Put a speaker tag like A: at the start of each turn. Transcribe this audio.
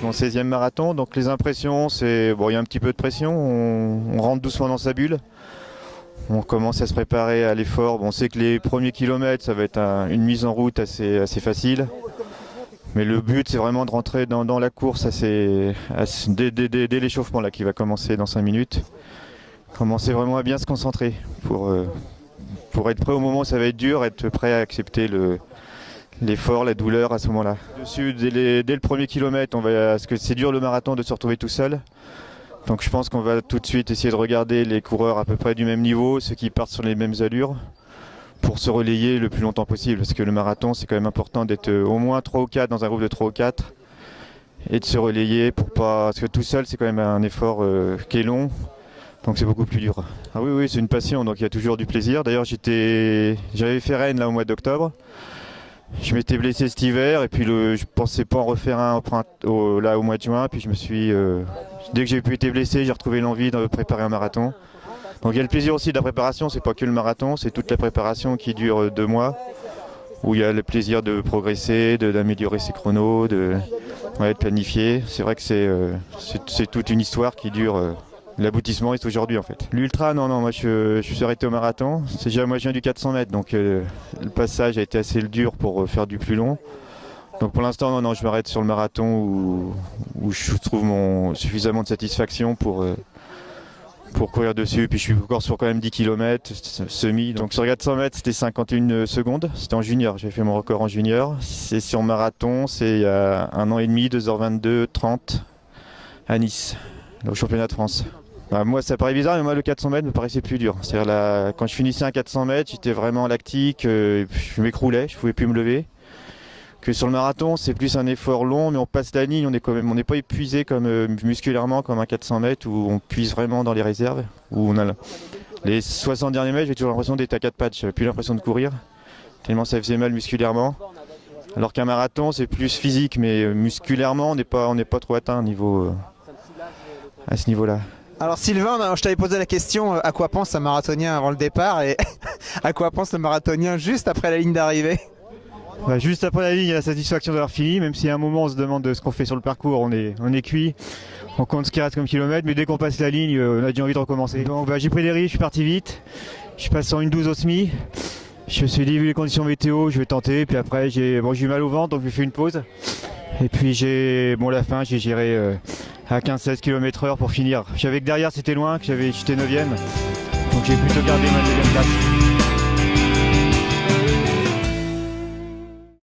A: mon 16e marathon. Donc les impressions, c'est bon, il y a un petit peu de pression, on rentre doucement dans sa bulle. On commence à se préparer à l'effort. Bon, on sait que les premiers kilomètres, ça va être une mise en route assez facile. Mais le but, c'est vraiment de rentrer dans la course dès l'échauffement là, qui va commencer dans 5 minutes. Commencer vraiment à bien se concentrer pour être prêt au moment où ça va être dur, être prêt à accepter l'effort, la douleur à ce moment-là. Dessus, dès le premier kilomètre, parce que c'est dur le marathon de se retrouver tout seul. Donc je pense qu'on va tout de suite essayer de regarder les coureurs à peu près du même niveau, ceux qui partent sur les mêmes allures, pour se relayer le plus longtemps possible. Parce que le marathon, c'est quand même important d'être au moins 3 ou 4 dans un groupe de 3 ou 4 et de se relayer parce que tout seul, c'est quand même un effort qui est long. Donc c'est beaucoup plus dur. Ah oui, c'est une passion, donc il y a toujours du plaisir. D'ailleurs, j'avais fait Rennes là, au mois d'octobre. Je m'étais blessé cet hiver et puis je pensais pas en refaire un au mois de juin. Puis dès que j'ai pu être blessé, j'ai retrouvé l'envie de préparer un marathon. Donc il y a le plaisir aussi de la préparation, c'est pas que le marathon, c'est toute la préparation qui dure 2 mois, où il y a le plaisir de progresser, d'améliorer ses chronos, de planifier. C'est vrai que c'est toute une histoire qui dure. L'aboutissement est aujourd'hui en fait. L'ultra, non, moi je suis arrêté au marathon. Moi je viens du 400 mètres, donc le passage a été assez dur pour faire du plus long. Donc pour l'instant, non, je m'arrête sur le marathon où je trouve suffisamment de satisfaction pour courir dessus. Puis je suis encore sur quand même 10 km semi. Donc sur 400 mètres, c'était 51 secondes. C'était en junior, j'ai fait mon record en junior. C'est sur marathon, c'est il y a 1 an et demi, 2h22:30 à Nice, au championnat de France. Moi ça paraît bizarre, mais moi le 400 mètres me paraissait plus dur. C'est-à-dire quand je finissais un 400 mètres, j'étais vraiment lactique, je m'écroulais, je pouvais plus me lever. Que sur le marathon, c'est plus un effort long, mais on passe la ligne, on n'est pas épuisé musculairement comme un 400 mètres où on puise vraiment dans les réserves. Où on a les 60 derniers mètres, j'ai toujours l'impression d'être à 4 pattes, j'avais plus l'impression de courir, tellement ça faisait mal musculairement. Alors qu'un marathon, c'est plus physique, mais musculairement, on n'est pas trop atteint à ce niveau-là.
B: Alors Sylvain, je t'avais posé la question à quoi pense un marathonien avant le départ et à quoi pense le marathonien juste après la ligne d'arrivée?
A: Juste après la ligne, il y a la satisfaction d'avoir fini, même si à un moment on se demande ce qu'on fait sur le parcours, on est cuit, on compte ce qui reste comme kilomètre, mais dès qu'on passe la ligne, on a déjà envie de recommencer. Donc j'ai pris des risques, je suis parti vite, je suis passé en 1:12 au semi, je me suis dit vu les conditions météo, je vais tenter, puis après j'ai eu mal au ventre, donc j'ai fait une pause. Et puis la fin, j'ai géré à 15-16 km/h pour finir. Je savais que derrière c'était loin, que j'étais 9e, donc j'ai plutôt gardé ma 9e place.